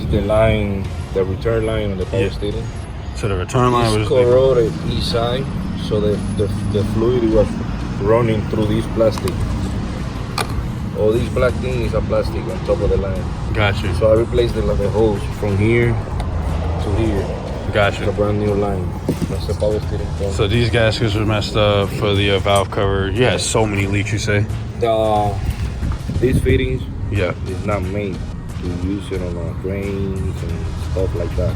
the line, the return line on the power steering. So the return line was corroded east side, so the fluid was running through this plastic. All these black things are plastic on top of the line. Gotcha. So I replaced the hose from here to here. Gotcha. It's a brand new line. That's the power steering pump. So these gaskets were messed up for the valve cover. You had so many leaks, you say? These fittings, yeah, is not made to use it on drains and stuff like that.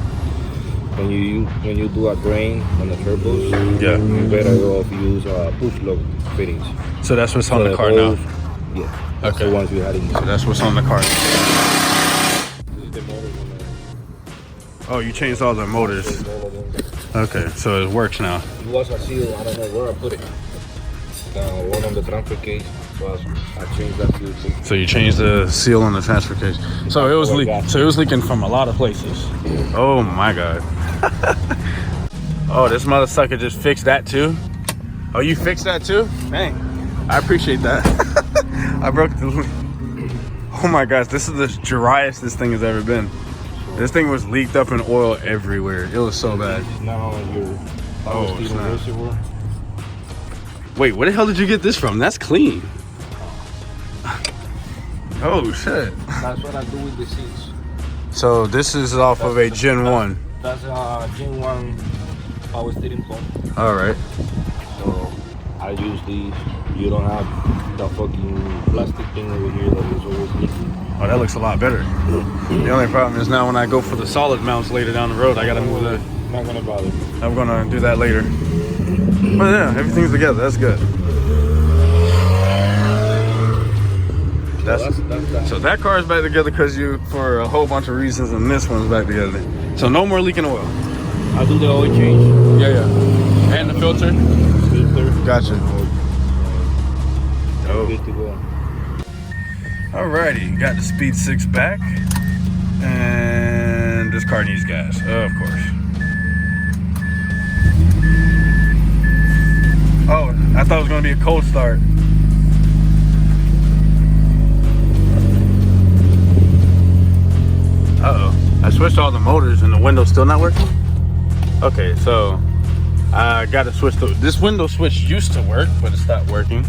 When you do a drain on the turbos, yeah, you better go off use push lock fittings. So that's what's on the car now. Yeah. That's okay. The ones we had in. So that's what's on the car. Oh, you changed all the motors. Okay, so it works now. It was a seal. I don't know where I put it. One on the transfer case. So I changed that seal too. So you changed the seal on the transfer case. So it was leaking from a lot of places. Oh my god. Oh, this mother sucker just fixed that too. Oh, you fixed that too? Dang, I appreciate that. I broke the. Oh my gosh, this is the driest this thing has ever been. This thing was leaked up in oil everywhere. It was so bad. Now your reservoir. Wait, where the hell did you get this from? That's clean. Oh shit. That's what I do with the seats. So this is off of a Gen 1. That's a Gen 1 power steering pump. All right. So I use these. You don't have the fucking plastic thing over here that is always leaking. Oh, that looks a lot better. The only problem is now when I go for the solid mounts later down the road, I gotta move that. Not gonna bother. I'm gonna do that later. But yeah, everything's together. That's good. So that car is back together because for a whole bunch of reasons, and this one's back together. So no more leaking oil. I'll do the oil change. Yeah. And the filter. Gotcha. Oh. Good to go. Alrighty, got the Speed 6 back, and this car needs gas, of course. Oh, I thought it was gonna be a cold start. Uh-oh, I switched all the motors and the window's still not working? Okay, so I gotta switch this window switch used to work, but it stopped working.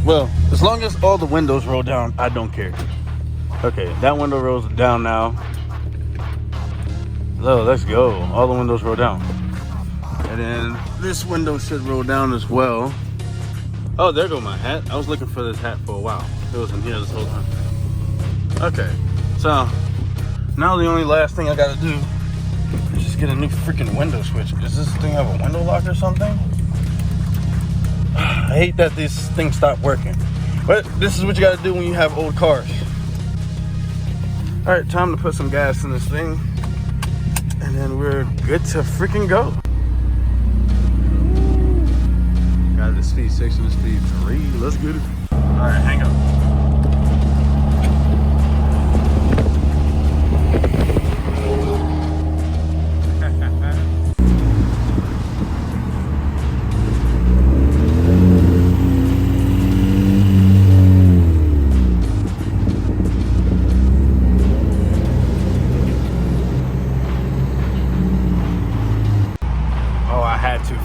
Well, as long as all the windows roll down, I don't care. Okay, that window rolls down now. Oh, let's go. All the windows roll down. And then this window should roll down as well. Oh, there go my hat. I was looking for this hat for a while. It was in here this whole time. Okay, so now the only last thing I gotta do is just get a new freaking window switch. Does this thing have a window lock or something? I hate that this thing stopped working. But this is what you gotta do when you have old cars. All right, time to put some gas in this thing. And then we're good to freaking go. Got the Speed 6 and the Speed 3. Let's get it. All right, hang up.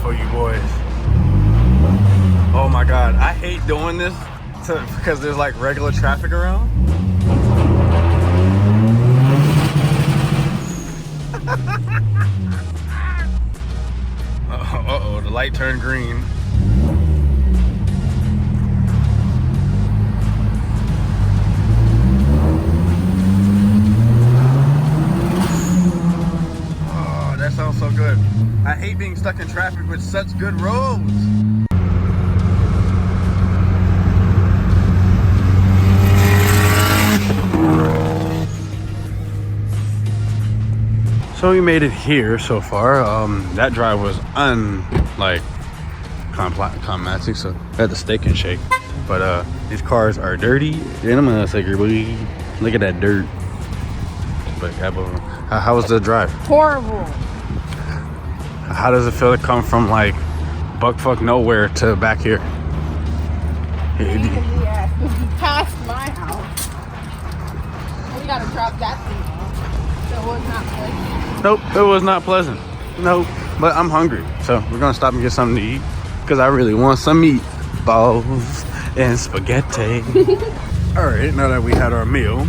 For you boys. Oh my god, I hate doing this because there's like regular traffic around. Uh-oh, the light turned green. Oh, that sounds so good. I hate being stuck in traffic with such good roads. So we made it here so far. That drive was climatic, so I had the steak and shake. But these cars are dirty, and I'm gonna say, boy, look at that dirt. But how was the drive? Horrible. How does it feel to come from like buckfuck nowhere to back here? Yeah, past my house. you gotta drop that thing off. So it was not pleasant. Nope, it was not pleasant. Nope, but I'm hungry, so we're gonna stop and get something to eat because I really want some meatballs and spaghetti. All right, now that we had our meal,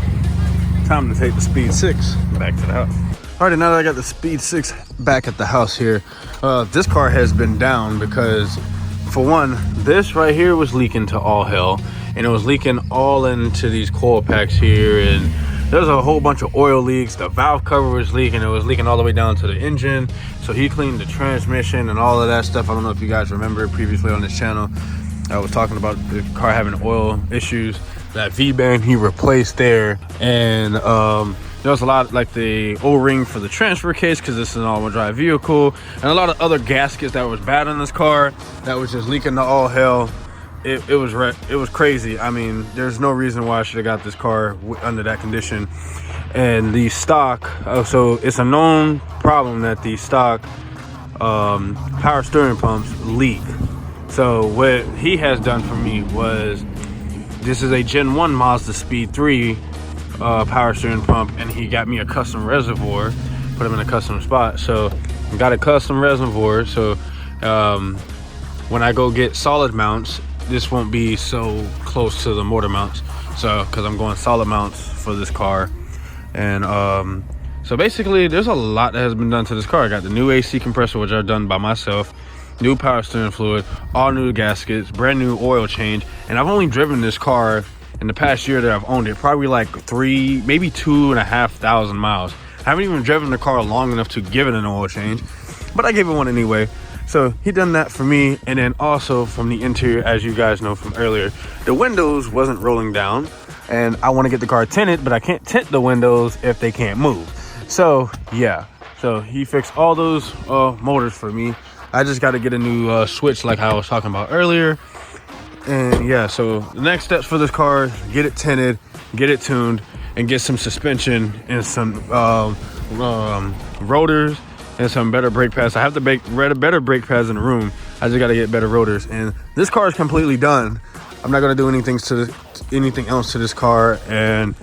time to take the Speed 6 back to the house. All right, now that I got the Speed 6 back at the house here, this car has been down because, for one, this right here was leaking to all hell, and it was leaking all into these coil packs here, and there's a whole bunch of oil leaks. The valve cover was leaking. It was leaking all the way down to the engine, so he cleaned the transmission and all of that stuff. I don't know if you guys remember previously on this channel, I was talking about the car having oil issues. That V-band he replaced there, and there was a lot like the O-ring for the transfer case because this is an all-wheel drive vehicle, and a lot of other gaskets that was bad in this car that was just leaking to all hell. It was crazy. I mean, there's no reason why I should have got this car under that condition. And the stock, so it's a known problem that the stock power steering pumps leak. So what he has done for me was, this is a Gen 1 Mazda Speed 3 power steering pump, and he got me a custom reservoir, put him in a custom spot. So I got a custom reservoir, so when I go get solid mounts, this won't be so close to the motor mounts, so because I'm going solid mounts for this car. And so basically there's a lot that has been done to this car. I got the new AC compressor, which I've done by myself, new power steering fluid, all new gaskets, brand new oil change. And I've only driven this car in the past year that I've owned it, probably like 3, maybe 2,500 miles. I haven't even driven the car long enough to give it an oil change, but I gave it one anyway. So he done that for me. And then also from the interior, as you guys know from earlier, the windows wasn't rolling down, and I want to get the car tinted, but I can't tint the windows if they can't move. So yeah, so he fixed all those motors for me. I just got to get a new switch like I was talking about earlier. And yeah, so the next steps for this car, get it tinted, get it tuned, and get some suspension and some rotors and some better brake pads. I have to make better brake pads in the room. I just got to get better rotors. And this car is completely done. I'm not going to do anything else to this car. And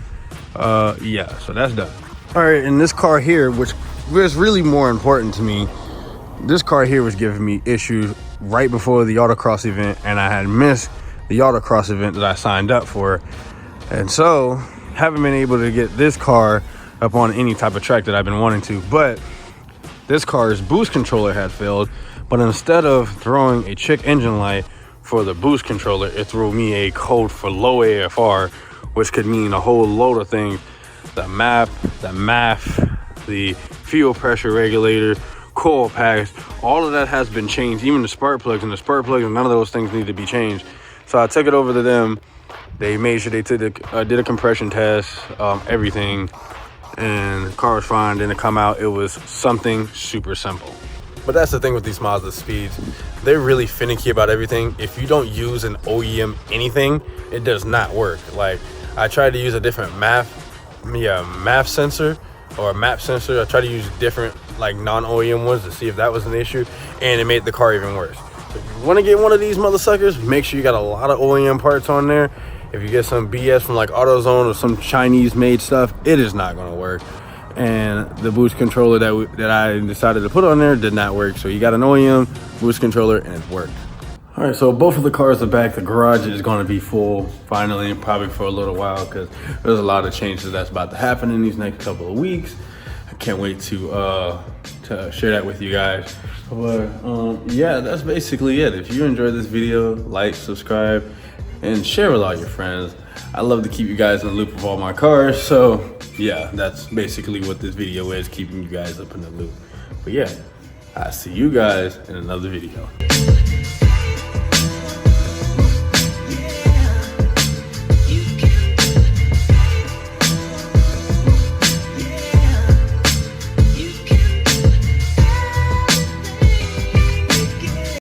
yeah, so that's done. All right, and this car here, which was really more important to me, this car here was giving me issues right before the autocross event, and I had missed the autocross event that I signed up for. And so haven't been able to get this car up on any type of track that I've been wanting to. But this car's boost controller had failed, but instead of throwing a check engine light for the boost controller, it threw me a code for low AFR, which could mean a whole load of things. The map, the MAF, the fuel pressure regulator, coil packs, all of that has been changed. Even the spark plugs, none of those things need to be changed. So I took it over to them. They made sure they did a compression test, everything, and the car was fine. Then to come out, it was something super simple. But that's the thing with these Mazda Speeds, they're really finicky about everything. If you don't use an OEM anything, it does not work. Like, I tried to use a different MAF sensor or a map sensor. I tried to use different like non-OEM ones to see if that was an issue, and it made the car even worse. So if you want to get one of these mother suckers, make sure you got a lot of OEM parts on there. If you get some BS from like AutoZone or some Chinese made stuff, it is not going to work. And the boost controller that I decided to put on there did not work. So you got an OEM boost controller and it worked. All right, so both of the cars are back. The garage is going to be full finally, probably for a little while, because there's a lot of changes that's about to happen in these next couple of weeks. I can't wait to share that with you guys. But yeah, that's basically it. If you enjoyed this video, like, subscribe, and share with all your friends. I love to keep you guys in the loop of all my cars. So yeah, that's basically what this video is, keeping you guys up in the loop. But yeah, I'll see you guys in another video.